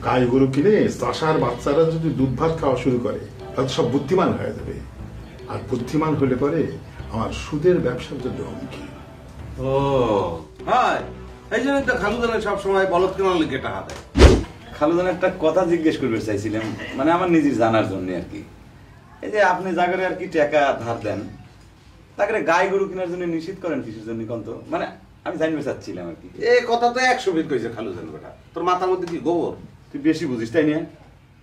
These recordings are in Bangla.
গাই গরু কিনে চাষার বাচ্চারা যদি দুধ ভাত খাওয়া শুরু করে তাহলে সব বুদ্ধিমান হয়ে যাবে। আর বুদ্ধিমান হলে পরে আমার সুদের ব্যবসার জন্য হুমকি। ও হ্যাঁ, এই জন্য তো খালুদানের সবসময় বলদ কেনার লিখে টাকা দেয়। খালুদান একটা কথা জিজ্ঞেস করতে চাইছিলাম, মানে আমার নিজের জানার জন্য আর কি। এই যে আপনি জায়গায় আর কি টাকা ধার দেন, তাকে গাই গরু কেনার জন্য নিষেধ করেন কিসের জন্য কন্ত? মানে আমি জানতে চাচ্ছিলাম আর কি। এই কথা তো 100 বিট কইছে খালুদান বেটা। তোর মাথার মধ্যে কি গোবর? তুই বেশি বুঝিস তাই না?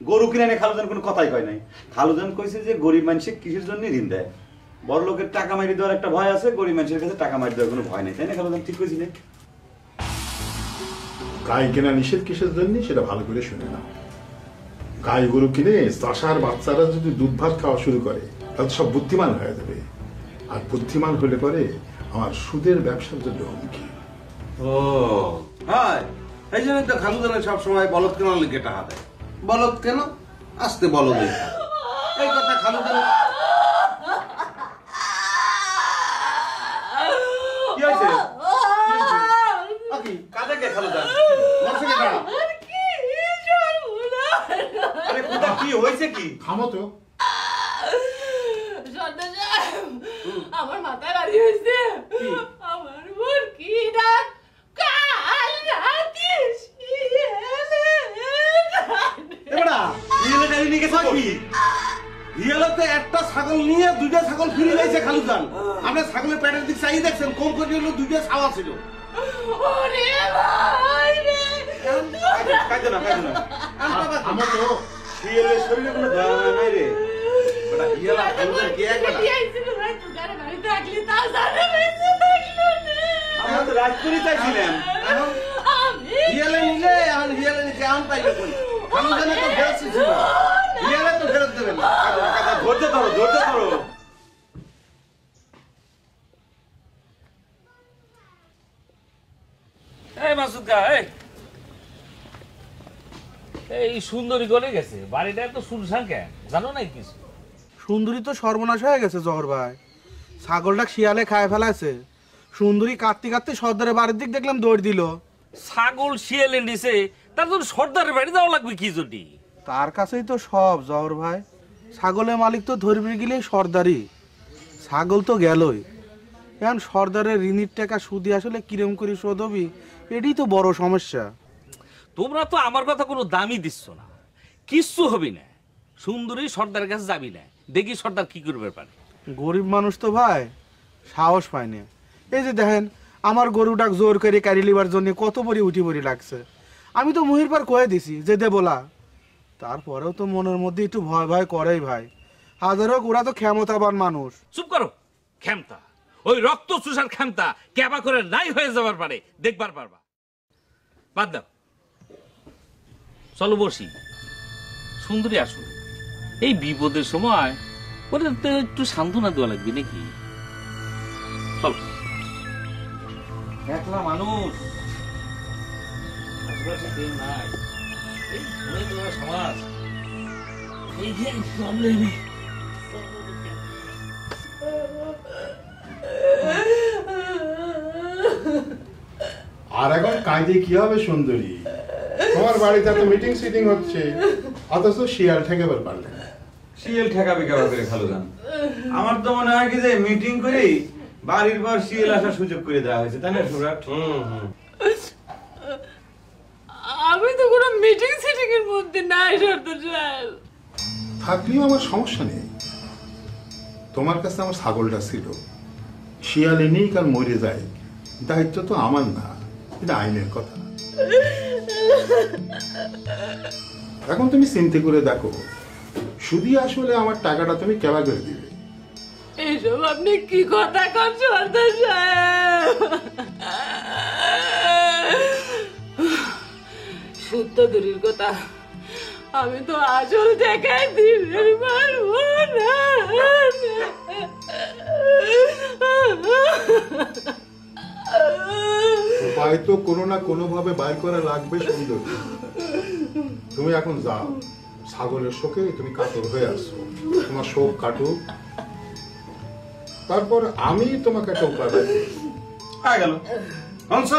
গরু কিনে নিয়ে খালুদান কোনো কথাই কয় নাই। খালুদান কইছে যে গরিব মানুষে কিসের জন্য ঋণ দেয়, বড় লোকের টাকা মারি দেওয়ার একটা ভয় আছে, গরিব মানুষের কাছে টাকা মারি দেওয়ার কোনো ভয় নেই, তাই না খালুদান? ঠিক কইছি না? গাই কেনা নিষেধ কিসের জন্য সেটা ভালো করে শুনে না। গাই গরু কিনে চাষার বাচ্চারা যদি দুধ ভাত খাওয়া শুরু করে তাহলে সব বুদ্ধিমান হয়ে যাবে। আর বুদ্ধিমান হলে পরে আমার সুদের ব্যবসার জন্য হুমকি। ও হ্যাঁ, এই জন্য তো খালুদানের সবসময় বলদ কেনার লিখে টাকা দেয়। বলদ কেন? আস্তে বলদ। এই কথা খালুদান। কি হয়েছে? কি কাজে কে খালুদান? মরছে কে না? আরে কোথা কি হয়েছে কি? থামো তো। আমার মাথায় বাড়ি হয়েছে। আমার মুরগি ডাক কাল রাতে রিয়েলতে একটা ছাগল নিয়ে দুইটা ছাগল ফিরে যাইছে খালুদান। আমরা ছাগলের পেটের দিক চাই দেখছেন, কম করে হলো দুইটা ছাওয়া ছিল। ওরে ভাই রে, কাঁদো না, কাঁদো না। থামো তো। শিয়ালের শরীরে কোনো দয়া নাই রে। বেটা রিয়েলা খালুদান কে এক বেটা? আমরা তো রাজ করে চাইছিলাম। রিয়েলে নিলে এখন রিয়েলে নিতে এখন পাইবে কই? খালুদানে তো ফেরত ছিল, রিয়েলে তো ফেরত দেবে না। কাঁদো না, কাঁদো, ধৈর্য ধরো, ধৈর্য ধরো। এই মাসুদ কা, এই সুন্দরী গলে গেছে, বাড়িটা এত শুনশান কেন জানো না কিছু? সুন্দরী তো সর্বনাশ হয়ে গেছে জহর ভাই, ছাগলটা শিয়ালে খায় ফেলাছে। সুন্দরী কাঁদতে কাঁদতে সর্দারের বাড়ির দিক দেখলাম দৌড় দিল। ছাগল শিয়ালে নিছে, তার জন্য সর্দারের বাড়ি যাওয়া লাগবে কি জন্য? তার কাছেই তো সব জহর ভাই, ছাগলের মালিক তো ধরবে গেলেই সর্দারি, ছাগল তো গেলই। এখন সর্দারের ঋণের টাকা সুদি আসলে কিরম করে শোধ হবি, এটাই তো বড় সমস্যা। তোমরা তো আমার কথা কোনো দামই দিচ্ছ না, কিচ্ছু হবি না। সুন্দরী সর্দারের কাছে যাবি না, দেখি সর্দার কি করবে পারে। গরিব মানুষ তো ভাই সাহস পায়নি। এই যে দেখেন আমার গরুটাকে জোর করে কারি লিবার জন্য কত বড়ি উঠি বড়ি লাগছে। আমি তো মুহির পার কয়ে দিছি যে দে বলা, তারপরেও তো মনের মধ্যে একটু ভয় ভয় করেই ভাই। হাজার হোক ওরা তো ক্ষমতাবান মানুষ। চুপ করো, ক্ষমতা ওই রক্ত চুষার ক্ষমতা ক্যাবা করে নাই হয়ে যাবার পারে, দেখবার পারবা। বাদ দাও, চলো বসি। সুন্দরী আসুন, এই বিপদের সময় ওদের তো একটু সান্ত্বনা দেওয়া লাগবে নাকি? চল, একলা মানুষ, আশেপাশে কেউ নাই, এই ঘুরে দেওয়া সমাজ, এই যে প্রবলেম। আর এখন কাজে কি হবে সুন্দরী? তোমার বাড়িতে এত মিটিং সিটিং হচ্ছে, অথচ শিয়াল ঠেকাবার পারলে না। শিয়াল ঠেকাবে কেমন করে খালুদান? আমার তো মনে হয় কি যে মিটিং করে বাড়ির পর শিয়াল আসার সুযোগ করে দেওয়া হয়েছে, তাই না সুরাট? আমি তো কোনো মিটিং সিটিং এর মধ্যে নাই সর্দার সাহেব। থাকলেও আমার সমস্যা নেই, তোমার কাছে আমার ছাগলটা ছিল, শিয়াল এনেই কাল মরে যায়, দায়িত্ব তো আমার না, এটা আইনের কথা। এখন তুমি চিন্তা করে দেখো, শুধু আসলে আমার টাকাটা তুমি কেবা করে দিবে? এইসব আপনি কি কথা কন সর্দার সাহেব? শুদ্ধ দূরের কথা, আমি তো আসল দেখাই দিতে পারবো না। উপায় তো কোনো না কোনো ভাবে বাইর করা লাগবে সুন্দর। তুমি এখন যাও, ছাগলের শোকে তুমি কাতর হয়ে আসছো, তোমার শোক কাটুক, তারপর আমি তোমাকে একটা উপায় গেল হংস।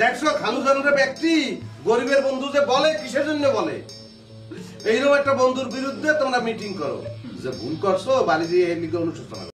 দেখছো খালুজানের ব্যক্তি গরিবের বন্ধু যে বলে কিসের জন্য বলে, এইরকম একটা বন্ধুর বিরুদ্ধে তোমরা মিটিং করো, যে ভুল করছো বাড়ি দিয়ে এর লিগে অনুশোচনা।